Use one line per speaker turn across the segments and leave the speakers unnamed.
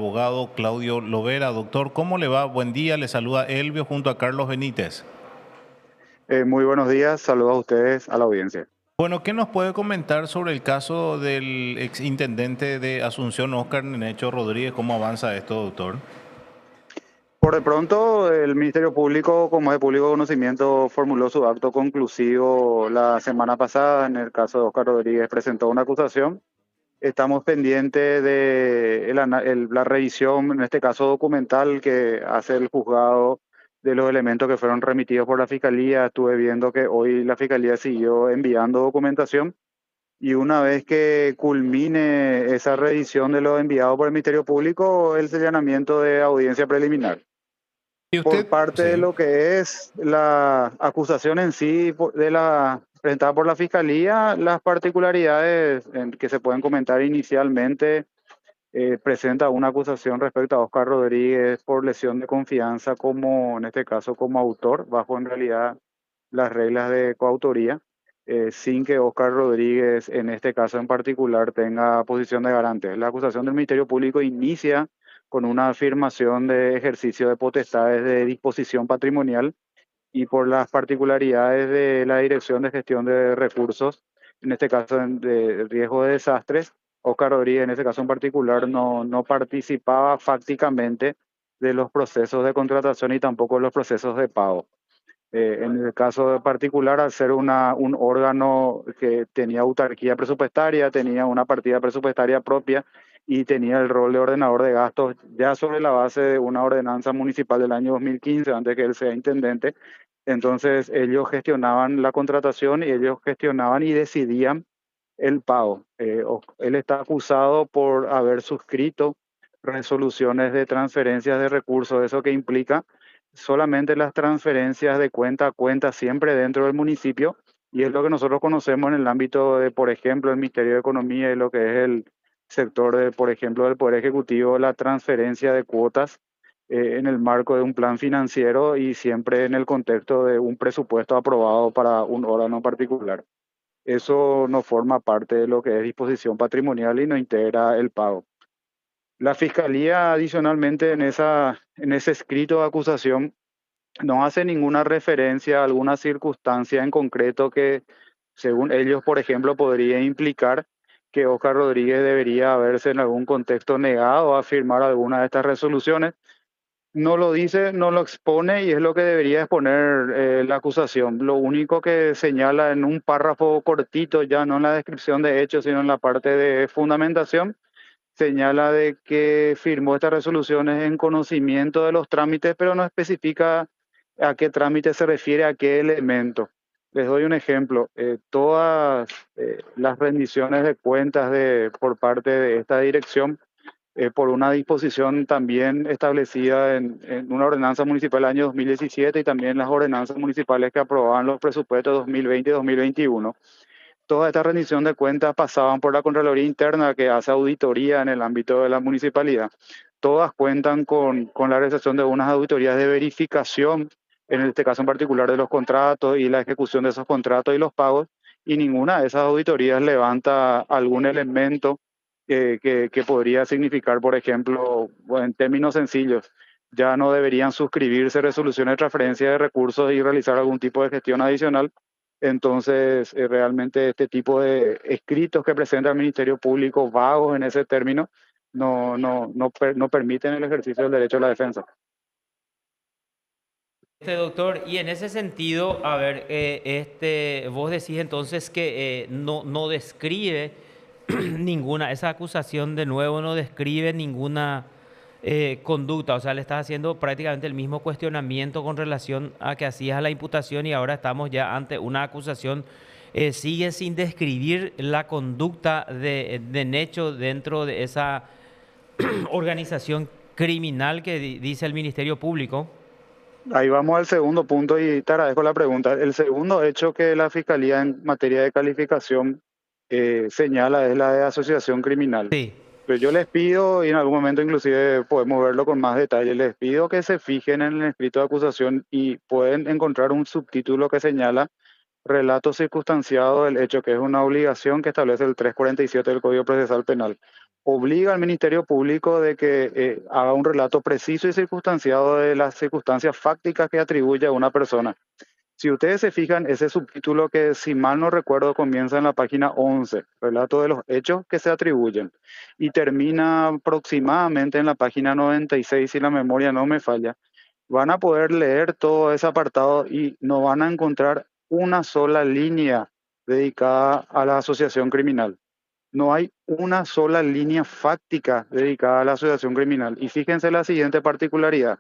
abogado Claudio Lovera. Doctor, ¿cómo le va? Buen día, le saluda Elvio junto a Carlos Benítez.
Muy buenos días, saludos a ustedes, a la audiencia.
Bueno, ¿qué nos puede comentar sobre el caso del exintendente de Asunción, Óscar Nenecho Rodríguez? ¿Cómo avanza esto, doctor?
Por de pronto, el Ministerio Público, como es de público conocimiento, formuló su acto conclusivo la semana pasada. En el caso de Óscar Rodríguez, presentó una acusación. Estamos pendientes de la revisión, en este caso documental, que hace el juzgado de los elementos que fueron remitidos por la Fiscalía. Estuve viendo que hoy la Fiscalía siguió enviando documentación. Y una vez que culmine esa revisión de lo enviado por el Ministerio Público, el allanamiento de audiencia preliminar.
Y
Por
usted,
parte de
sí.
lo que es la acusación en sí de la presentada por la Fiscalía, las particularidades que se pueden comentar inicialmente, presenta una acusación respecto a Óscar Rodríguez por lesión de confianza como, en este caso, como autor, bajo en realidad las reglas de coautoría, sin que Óscar Rodríguez, en este caso en particular, tenga posición de garante. La acusación del Ministerio Público inicia con una afirmación de ejercicio de potestades de disposición patrimonial y por las particularidades de la Dirección de Gestión de Recursos, en este caso de riesgo de desastres. Óscar Rodríguez, en ese caso en particular, no participaba fácticamente de los procesos de contratación y tampoco de los procesos de pago. En el caso particular, al ser un órgano que tenía autarquía presupuestaria, tenía una partida presupuestaria propia y tenía el rol de ordenador de gastos ya sobre la base de una ordenanza municipal del año 2015, antes que él sea intendente. Entonces ellos gestionaban la contratación y ellos gestionaban y decidían el pago. Él está acusado por haber suscrito resoluciones de transferencias de recursos, eso que implica solamente las transferencias de cuenta a cuenta siempre dentro del municipio, y es lo que nosotros conocemos en el ámbito de, por ejemplo, el Ministerio de Economía y lo que es el sector de, por ejemplo, del Poder Ejecutivo, la transferencia de cuotas en el marco de un plan financiero y siempre en el contexto de un presupuesto aprobado para un órgano particular. Eso no forma parte de lo que es disposición patrimonial y no integra el pago. La Fiscalía, adicionalmente, en ese escrito de acusación, no hace ninguna referencia a alguna circunstancia en concreto que, según ellos, por ejemplo, podría implicar que Óscar Rodríguez debería haberse en algún contexto negado a firmar alguna de estas resoluciones. No lo dice, no lo expone y es lo que debería exponer la acusación. Lo único que señala en un párrafo cortito, ya no en la descripción de hechos, sino en la parte de fundamentación, señala de que firmó estas resoluciones en conocimiento de los trámites, pero no especifica a qué trámite se refiere, a qué elemento. Les doy un ejemplo. Todas las rendiciones de cuentas por parte de esta dirección, por una disposición también establecida en una ordenanza municipal del año 2017 y también las ordenanzas municipales que aprobaban los presupuestos 2020 y 2021. Toda esta rendición de cuentas pasaban por la Contraloría Interna, que hace auditoría en el ámbito de la municipalidad. Todas cuentan con la realización de unas auditorías de verificación, en este caso en particular de los contratos y la ejecución de esos contratos y los pagos, y ninguna de esas auditorías levanta algún elemento que podría significar, por ejemplo, bueno, en términos sencillos, ya no deberían suscribirse resoluciones de transferencia de recursos y realizar algún tipo de gestión adicional. Entonces, realmente este tipo de escritos que presenta el Ministerio Público, vagos en ese término, no permiten el ejercicio del derecho a la defensa.
Doctor, y en ese sentido, a ver, vos decís entonces que no describe ninguna, esa acusación de nuevo no describe ninguna conducta, o sea, le estás haciendo prácticamente el mismo cuestionamiento con relación a que hacías la imputación y ahora estamos ya ante una acusación. Sigue sin describir la conducta de Necho dentro de esa organización criminal que dice el Ministerio Público.
Ahí vamos al segundo punto y te agradezco la pregunta. El segundo hecho que la Fiscalía en materia de calificación señala es la de asociación criminal.
Sí.
Pero yo les pido, y en algún momento inclusive podemos verlo con más detalle, les pido que se fijen en el escrito de acusación y pueden encontrar un subtítulo que señala relato circunstanciado del hecho, que es una obligación que establece el 347 del Código Procesal Penal. obliga al Ministerio Público de que haga un relato preciso y circunstanciado de las circunstancias fácticas que atribuye a una persona. Si ustedes se fijan, ese subtítulo que, si mal no recuerdo, comienza en la página 11, relato de los hechos que se atribuyen, y termina aproximadamente en la página 96, si la memoria no me falla, van a poder leer todo ese apartado y no van a encontrar una sola línea dedicada a la asociación criminal. No hay una sola línea fáctica dedicada a la asociación criminal. Y fíjense la siguiente particularidad.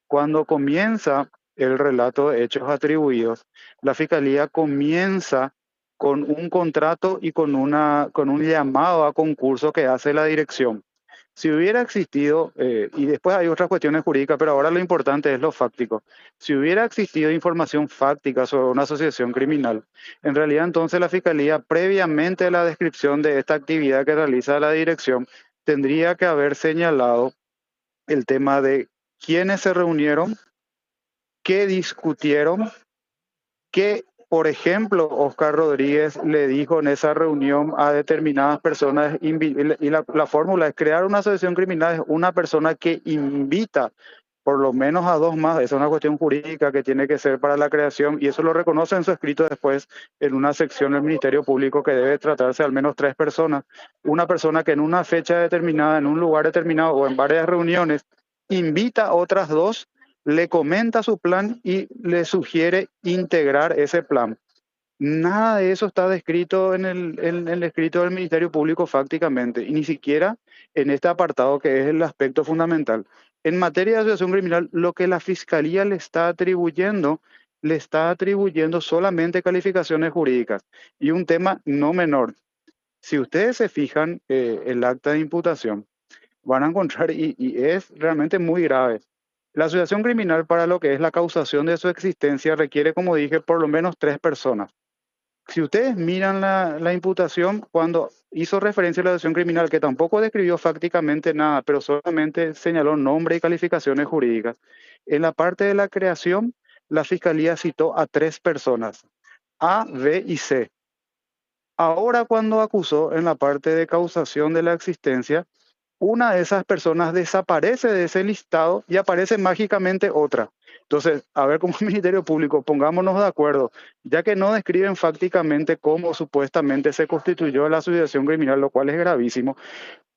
Cuando comienza el relato de hechos atribuidos, la Fiscalía comienza con un contrato y con un llamado a concurso que hace la dirección. Si hubiera existido, y después hay otras cuestiones jurídicas, pero ahora lo importante es lo fáctico. Si hubiera existido información fáctica sobre una asociación criminal, en realidad entonces la Fiscalía, previamente a la descripción de esta actividad que realiza la dirección, tendría que haber señalado el tema de quiénes se reunieron, qué discutieron, qué, por ejemplo, Oscar Rodríguez le dijo en esa reunión a determinadas personas, y la fórmula es crear una asociación criminal, es una persona que invita por lo menos a dos más. Esa es una cuestión jurídica que tiene que ser para la creación, y eso lo reconoce en su escrito después en una sección del Ministerio Público, que debe tratarse al menos tres personas. Una persona que en una fecha determinada, en un lugar determinado o en varias reuniones, invita a otras dos, le comenta su plan y le sugiere integrar ese plan. Nada de eso está descrito en el escrito del Ministerio Público fácticamente, y ni siquiera en este apartado que es el aspecto fundamental. En materia de asociación criminal, lo que la Fiscalía le está atribuyendo solamente calificaciones jurídicas. Y un tema no menor. Si ustedes se fijan, el acta de imputación, van a encontrar, y es realmente muy grave. La asociación criminal, para lo que es la causación de su existencia, requiere, como dije, por lo menos tres personas. Si ustedes miran la imputación, cuando hizo referencia a la asociación criminal, que tampoco describió fácticamente nada, pero solamente señaló nombre y calificaciones jurídicas, en la parte de la creación, la Fiscalía citó a tres personas, A, B y C. Ahora, cuando acusó en la parte de causación de la existencia, una de esas personas desaparece de ese listado y aparece mágicamente otra. Entonces, a ver, como Ministerio Público, pongámonos de acuerdo, ya que no describen fácticamente cómo supuestamente se constituyó la asociación criminal, lo cual es gravísimo.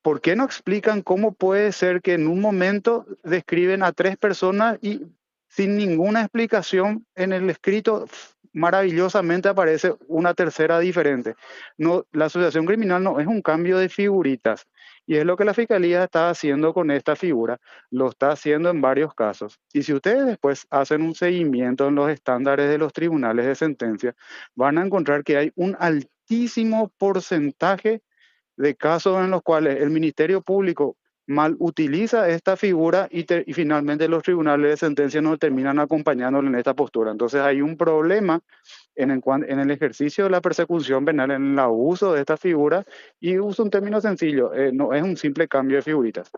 ¿Por qué no explican cómo puede ser que en un momento describen a tres personas y sin ninguna explicación en el escrito maravillosamente aparece una tercera diferente? No, la asociación criminal no es un cambio de figuritas, y es lo que la Fiscalía está haciendo con esta figura, lo está haciendo en varios casos. Y si ustedes después hacen un seguimiento en los estándares de los tribunales de sentencia, van a encontrar que hay un altísimo porcentaje de casos en los cuales el Ministerio Público mal utiliza esta figura, y finalmente los tribunales de sentencia no terminan acompañándolo en esta postura. Entonces hay un problema en el ejercicio de la persecución penal, en el abuso de esta figura, y uso un término sencillo, no es un simple cambio de figuritas.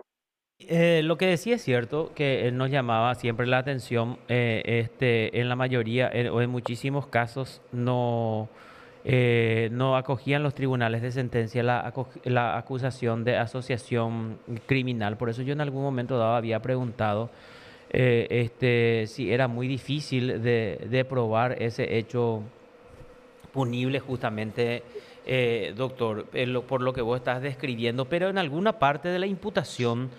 Lo que decía es cierto que nos llamaba siempre la atención, en la mayoría o en muchísimos casos no acogían los tribunales de sentencia la acusación de asociación criminal. Por eso yo en algún momento dado había preguntado si era muy difícil de probar ese hecho punible justamente, doctor, por lo que vos estás describiendo, pero en alguna parte de la imputación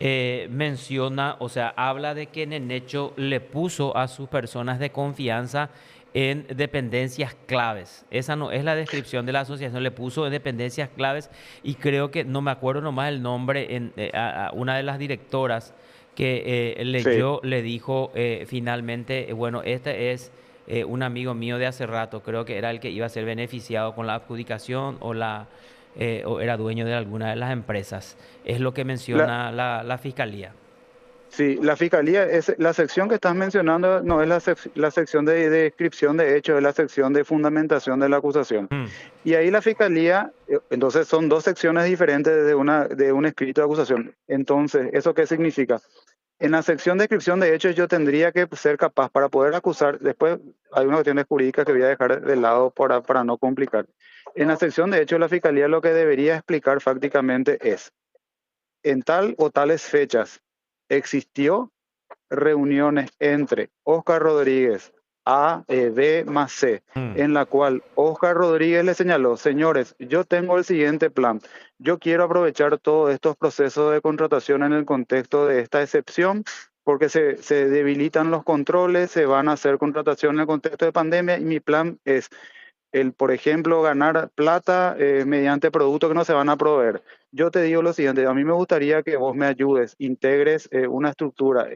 menciona, o sea, habla de que Nenecho le puso a sus personas de confianza en dependencias claves. Esa no es la descripción de la asociación, le puso en dependencias claves, y creo que, no me acuerdo nomás el nombre, a una de las directoras que
Sí.
leyó, le dijo finalmente, bueno, este es un amigo mío de hace rato, creo que era el que iba a ser beneficiado con la adjudicación o era dueño de alguna de las empresas. Es lo que
La,
menciona la fiscalía.
Sí, la fiscalía, es la sección que estás mencionando, no es la sección de descripción de hechos, es la sección de fundamentación de la acusación.
Mm.
Y ahí la fiscalía, entonces son dos secciones diferentes de un escrito de acusación. Entonces, ¿eso qué significa? En la sección de descripción de hechos yo tendría que ser capaz para poder acusar. Después hay unas cuestiones jurídicas que voy a dejar de lado para no complicar. En la sección de hechos la fiscalía lo que debería explicar fácticamente es en tal o tales fechas existió reuniones entre Óscar Rodríguez, A, B más C,
Mm,
en la cual Óscar Rodríguez le señaló, señores, yo tengo el siguiente plan, yo quiero aprovechar todos estos procesos de contratación en el contexto de esta excepción, porque se debilitan los controles, se van a hacer contratación en el contexto de pandemia y mi plan es por ejemplo, ganar plata mediante productos que no se van a proveer. Yo te digo lo siguiente, a mí me gustaría que vos me ayudes, integres una estructura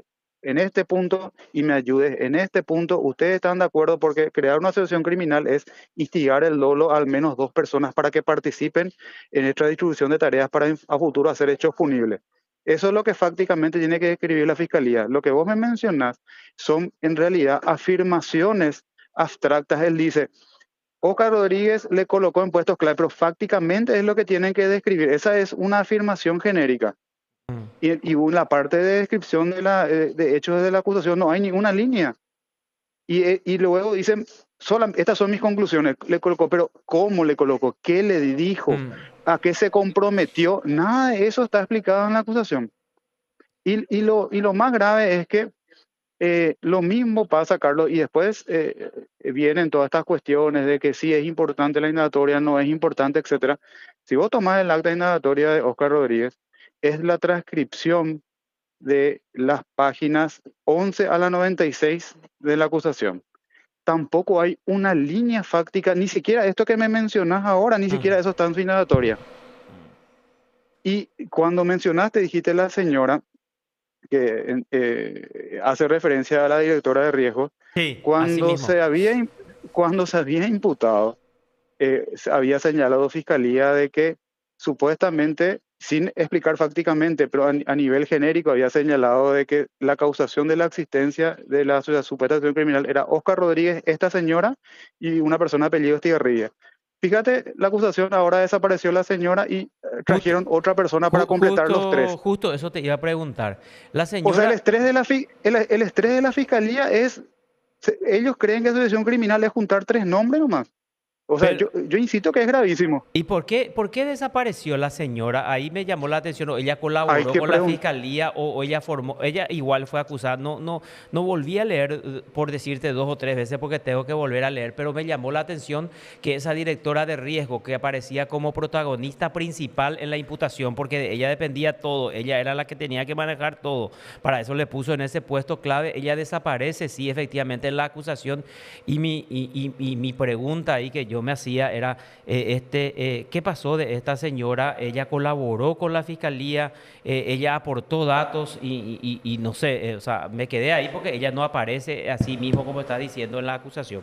en este punto y me ayudes en este punto. Ustedes están de acuerdo porque crear una asociación criminal es instigar el dolo a al menos dos personas para que participen en esta distribución de tareas para a futuro hacer hechos punibles. Eso es lo que fácticamente tiene que escribir la Fiscalía. Lo que vos me mencionás son en realidad afirmaciones abstractas. Él dice, Oscar Rodríguez le colocó en puestos clave, pero fácticamente es lo que tienen que describir. Esa es una afirmación genérica.
mm,
Y en la parte de descripción de hechos de la acusación no hay ninguna línea. Y luego dicen, estas son mis conclusiones. Le colocó, pero ¿cómo le colocó? ¿Qué le dijo?
mm.
¿A qué se comprometió? Nada de eso está explicado en la acusación. Y lo más grave es que lo mismo pasa, Carlos, y después vienen todas estas cuestiones de que sí es importante la indagatoria, no es importante, etcétera. Si vos tomás el acta indagatoria de Oscar Rodríguez, es la transcripción de las páginas 11 a la 96 de la acusación. Tampoco hay una línea fáctica, ni siquiera esto que me mencionás ahora, ni siquiera eso está en su indagatoria. Y cuando mencionaste, dijiste la señora, que hace referencia a la directora de riesgos,
Sí, así
cuando
mismo.
cuando se había imputado, se había señalado Fiscalía de que supuestamente, sin explicar fácticamente, pero a nivel genérico, había señalado de que la causación de la existencia de la supuesta acción criminal era Óscar Rodríguez, esta señora y una persona de apellido Estigarribia. Fíjate, la acusación ahora desapareció la señora y
Justo,
trajeron otra persona para completar los tres.
justo eso te iba a preguntar. La
O sea,
señora,
el estrés de la fiscalía es, ellos creen que asociación criminal es juntar tres nombres nomás. O sea,
pero,
yo insisto que es gravísimo.
¿y por qué desapareció la señora? Ahí me llamó la atención. ¿O ella
Hay
colaboró
que
con la
preguntar.
fiscalía o ella formó? Ella igual fue acusada. No volví a leer, por decirte dos o tres veces, porque tengo que volver a leer, pero me llamó la atención que esa directora de riesgo que aparecía como protagonista principal en la imputación, porque de ella dependía todo, ella era la que tenía que manejar todo. Para eso le puso en ese puesto clave. Ella desaparece, sí, efectivamente, en la acusación. Y mi pregunta ahí que yo me hacía era, ¿qué pasó de esta señora? Ella colaboró con la fiscalía, ella aportó datos y no sé, o sea, me quedé ahí porque ella no aparece así mismo como está diciendo en la acusación.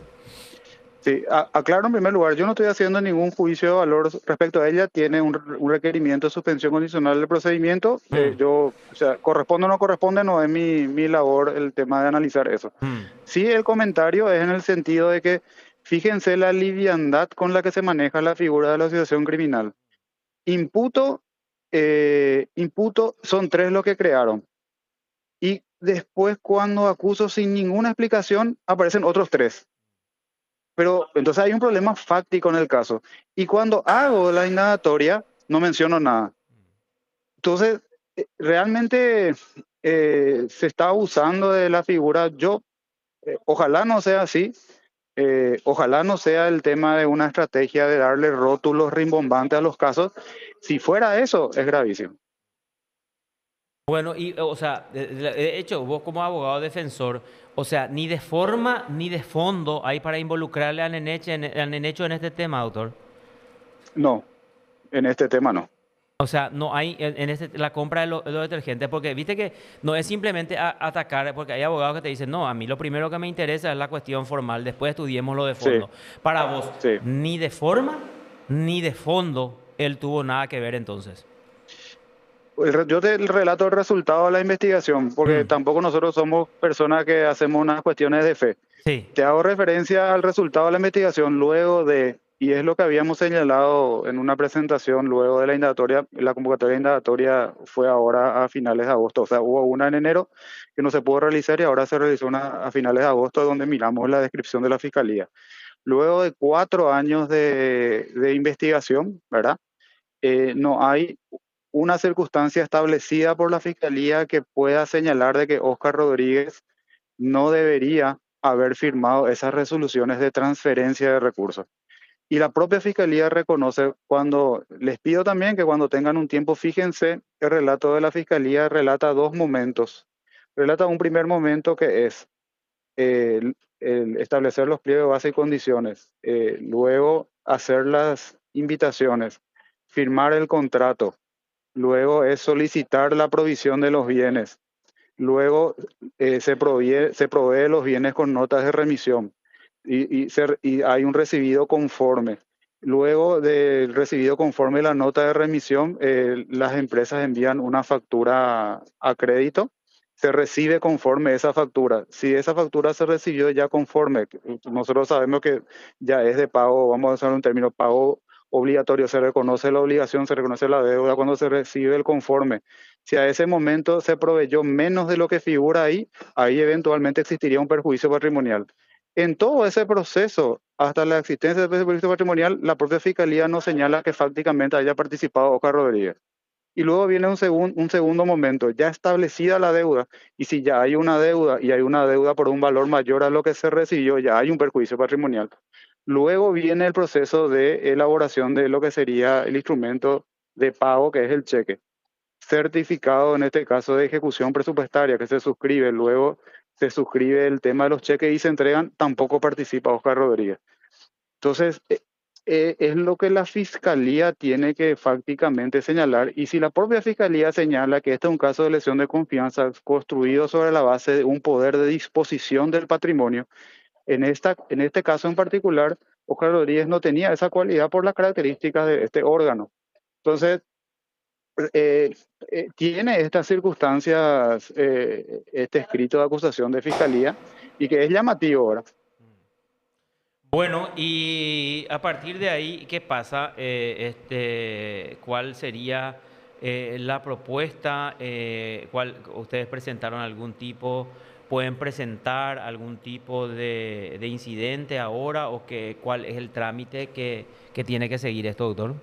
Sí, aclaro en primer lugar, yo no estoy haciendo ningún juicio de valor respecto a ella, tiene un requerimiento de suspensión condicional del procedimiento.
Mm,
O sea, corresponde o no corresponde, no es mi labor el tema de analizar eso.
mm,
Sí, el comentario es en el sentido de que fíjense la liviandad con la que se maneja la figura de la asociación criminal. Imputo, imputo son tres los que crearon. Y después, cuando acuso sin ninguna explicación, aparecen otros tres. Pero entonces hay un problema fáctico en el caso. Y cuando hago la indagatoria, no menciono nada. Entonces, realmente se está abusando de la figura. Ojalá no sea así. Ojalá no sea el tema de una estrategia de darle rótulos rimbombantes a los casos. Si fuera eso, es gravísimo.
Bueno, y o sea, de hecho, vos como abogado defensor, o sea, ni de forma ni de fondo hay para involucrarle al Nenecho en este tema, autor.
No, en este tema no.
O sea, no hay en la compra de los detergentes, porque viste que no es simplemente atacar, porque hay abogados que te dicen, no, a mí lo primero que me interesa es la cuestión formal, después estudiemos lo de
Sí,
fondo. Para vos,
sí.
ni de forma ni de fondo él tuvo nada que ver entonces.
Yo te relato el resultado de la investigación, porque
Mm,
tampoco nosotros somos personas que hacemos unas cuestiones de fe.
sí.
Te hago referencia al resultado de la investigación luego de, y es lo que habíamos señalado en una presentación luego de la indagatoria, la convocatoria de indagatoria fue ahora a finales de agosto, o sea, hubo una en enero que no se pudo realizar y ahora se realizó una a finales de agosto donde miramos la descripción de la fiscalía. Luego de 4 años de investigación, ¿verdad? No hay una circunstancia establecida por la Fiscalía que pueda señalar de que Óscar Rodríguez no debería haber firmado esas resoluciones de transferencia de recursos. Y la propia Fiscalía reconoce, cuando les pido también que cuando tengan un tiempo, fíjense, el relato de la Fiscalía relata dos momentos. Relata un primer momento que es el establecer los pliegos de base y condiciones, luego hacer las invitaciones, firmar el contrato, luego es solicitar la provisión de los bienes, luego se provee los bienes con notas de remisión y hay un recibido conforme. Luego del recibido conforme la nota de remisión, las empresas envían una factura a crédito, se recibe conforme esa factura. Si esa factura se recibió ya conforme, nosotros sabemos que ya es de pago, vamos a usar un término, pago obligatorio, se reconoce la obligación, se reconoce la deuda cuando se recibe el conforme. Si a ese momento se proveyó menos de lo que figura ahí, ahí eventualmente existiría un perjuicio patrimonial. En todo ese proceso, hasta la existencia de ese perjuicio patrimonial, la propia Fiscalía no señala que fácticamente haya participado Oscar Rodríguez. Y luego viene un segundo momento, ya establecida la deuda, y si ya hay una deuda y hay una deuda por un valor mayor a lo que se recibió, ya hay un perjuicio patrimonial. Luego viene el proceso de elaboración de lo que sería el instrumento de pago, que es el cheque certificado, en este caso de ejecución presupuestaria, que se suscribe, luego se suscribe el tema de los cheques y se entregan, tampoco participa Oscar Rodríguez. Entonces, es lo que la Fiscalía tiene que fácticamente señalar, y si la propia Fiscalía señala que este es un caso de lesión de confianza construido sobre la base de un poder de disposición del patrimonio, en este caso en particular, Oscar Rodríguez no tenía esa cualidad por las características de este órgano. Entonces, tiene estas circunstancias, este escrito de acusación de fiscalía, y que es llamativo ahora.
Bueno, y a partir de ahí, ¿qué pasa? ¿Cuál sería la propuesta? ¿Ustedes presentaron algún tipo, pueden presentar algún tipo de incidente ahora o cuál es el trámite que tiene que seguir esto, doctor?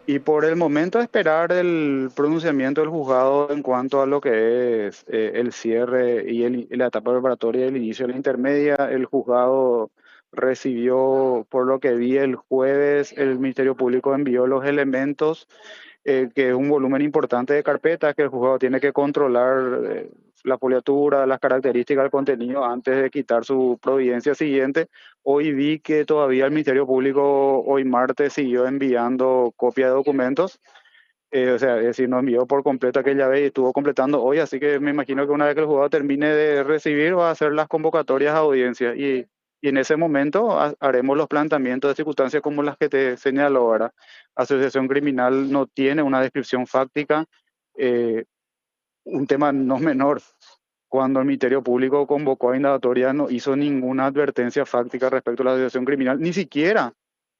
Y por el momento esperar el pronunciamiento del juzgado en cuanto a lo que es el cierre y la etapa preparatoria del inicio de la intermedia. El juzgado recibió, por lo que vi el jueves, el Ministerio Público envió los elementos, que es un volumen importante de carpetas que el juzgado tiene que controlar, la poliatura, las características del contenido antes de quitar su providencia siguiente. Hoy vi que todavía el Ministerio Público, hoy martes, siguió enviando copia de documentos. O sea, es decir, no envió por completo aquella vez y estuvo completando hoy, así que me imagino que una vez que el juzgado termine de recibir, va a hacer las convocatorias a audiencia y en ese momento haremos los planteamientos de circunstancias como las que te señalo ahora. Asociación criminal no tiene una descripción fáctica, eh, un tema no menor. Cuando el Ministerio Público convocó a indagatoria, no hizo ninguna advertencia fáctica respecto a la asociación criminal, ni siquiera,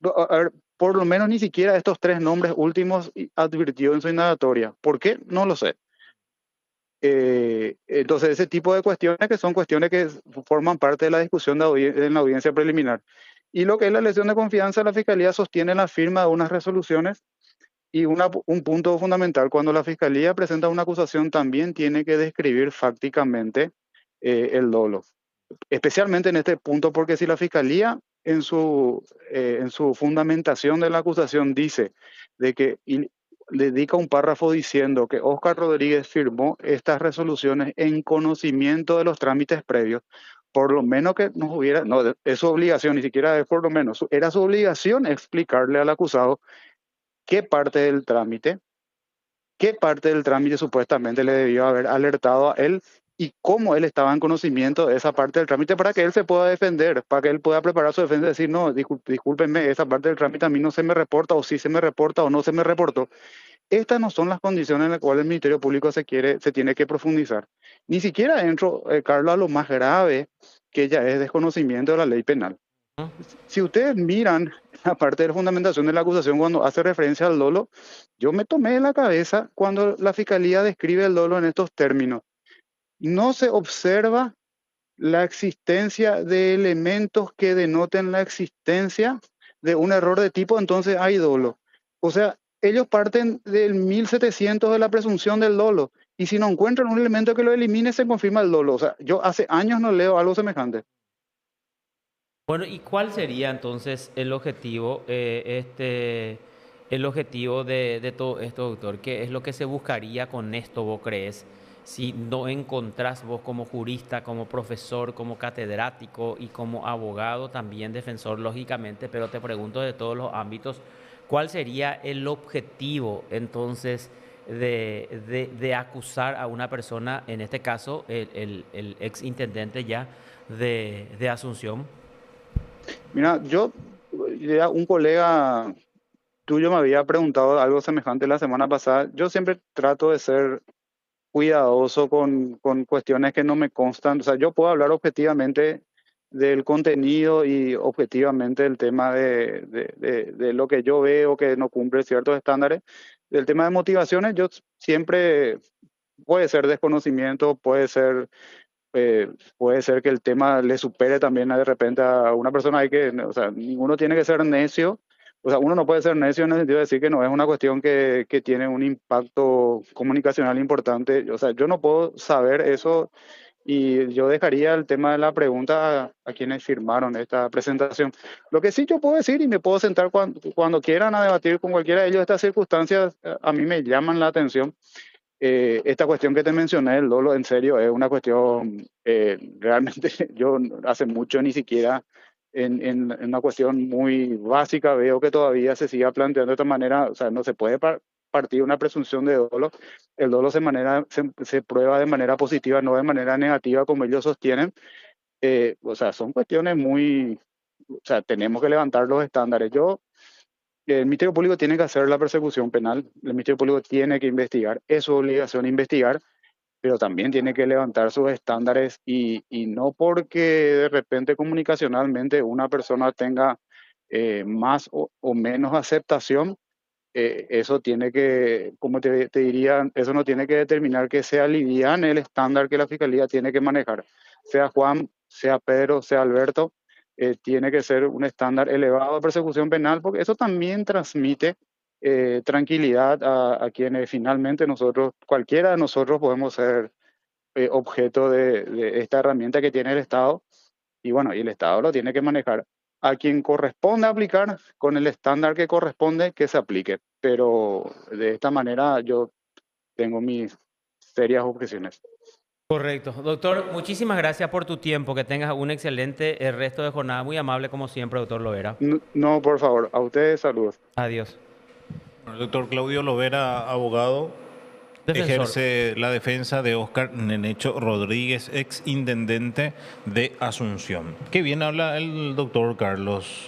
a ver, por lo menos ni siquiera estos tres nombres últimos advirtió en su indagatoria. ¿Por qué? No lo sé. Entonces, ese tipo de cuestiones que son cuestiones que forman parte de la discusión en la audiencia preliminar. Y lo que es la lesión de confianza, la Fiscalía sostiene la firma de unas resoluciones y un punto fundamental, cuando la Fiscalía presenta una acusación, también tiene que describir fácticamente el dolo. Especialmente en este punto, porque si la Fiscalía en su fundamentación de la acusación dice de que dedica un párrafo diciendo que Óscar Rodríguez firmó estas resoluciones en conocimiento de los trámites previos, por lo menos que nos hubiera, no, es su obligación, ni siquiera es por lo menos, era su obligación explicarle al acusado qué parte del trámite supuestamente le debió haber alertado a él y cómo él estaba en conocimiento de esa parte del trámite para que él se pueda defender, para que él pueda preparar su defensa y decir, no, discúlpenme, esa parte del trámite a mí no se me reporta, o sí se me reporta o no se me reportó. Estas no son las condiciones en las cuales el Ministerio Público se tiene que profundizar. Ni siquiera entro, Carlos, a lo más grave, que ya es desconocimiento de la ley penal. Si ustedes miran la parte de la fundamentación de la acusación cuando hace referencia al dolo, yo me tomé de la cabeza cuando la Fiscalía describe el dolo en estos términos. No se observa la existencia de elementos que denoten la existencia de un error de tipo, entonces hay dolo. O sea, ellos parten del 1700 de la presunción del dolo. Y si no encuentran un elemento que lo elimine, se confirma el dolo. O sea, yo hace años no leo algo semejante.
Bueno, ¿y cuál sería entonces el objetivo, el objetivo de todo esto, doctor? ¿Qué es lo que se buscaría con esto, vos crees? Si no encontrás vos como jurista, como profesor, como catedrático y como abogado, también defensor, lógicamente, pero te pregunto de todos los ámbitos, ¿cuál sería el objetivo entonces de acusar a una persona, en este caso el ex intendente ya de Asunción?
Mira, ya un colega tuyo me había preguntado algo semejante la semana pasada. Yo siempre trato de ser cuidadoso con cuestiones que no me constan. O sea, yo puedo hablar objetivamente del contenido y objetivamente del tema de lo que yo veo que no cumple ciertos estándares. Del tema de motivaciones, yo siempre puede ser desconocimiento, puede ser que el tema le supere también de repente a una persona. O sea, ninguno tiene que ser necio. O sea, uno no puede ser necio en el sentido de decir que no es una cuestión que tiene un impacto comunicacional importante. O sea, yo no puedo saber eso y yo dejaría el tema de la pregunta a quienes firmaron esta presentación. Lo que sí yo puedo decir y me puedo sentar cuando quieran a debatir con cualquiera de ellos estas circunstancias, a mí me llaman la atención. Esta cuestión que te mencioné, el dolo, en serio, es una cuestión, realmente yo hace mucho ni siquiera en una cuestión muy básica veo que todavía se siga planteando de esta manera. O sea, no se puede partir una presunción de dolo. El dolo se prueba de manera positiva, no de manera negativa como ellos sostienen. O sea, son cuestiones muy, o sea, tenemos que levantar los estándares. El Ministerio Público tiene que hacer la persecución penal, el Ministerio Público tiene que investigar, es su obligación investigar, pero también tiene que levantar sus estándares y no porque de repente comunicacionalmente una persona tenga más o menos aceptación, eso tiene que, como te diría, eso no tiene que determinar que sea liviano el estándar que la Fiscalía tiene que manejar. Sea Juan, sea Pedro, sea Alberto, tiene que ser un estándar elevado de persecución penal, porque eso también transmite tranquilidad a quienes finalmente nosotros, cualquiera de nosotros podemos ser objeto de esta herramienta que tiene el Estado. Y bueno, y el Estado lo tiene que manejar. A quien corresponde aplicar, con el estándar que corresponde, que se aplique. Pero de esta manera yo tengo mis serias objeciones.
Correcto. Doctor, muchísimas gracias por tu tiempo. Que tengas un excelente resto de jornada. Muy amable como siempre, doctor Lovera.
No, no, por favor, a ustedes saludos.
Adiós.
El doctor Claudio Lovera, abogado,
Defensor.
ejerce la defensa de Óscar Nenecho Rodríguez, ex intendente de Asunción. Qué bien habla el doctor Carlos.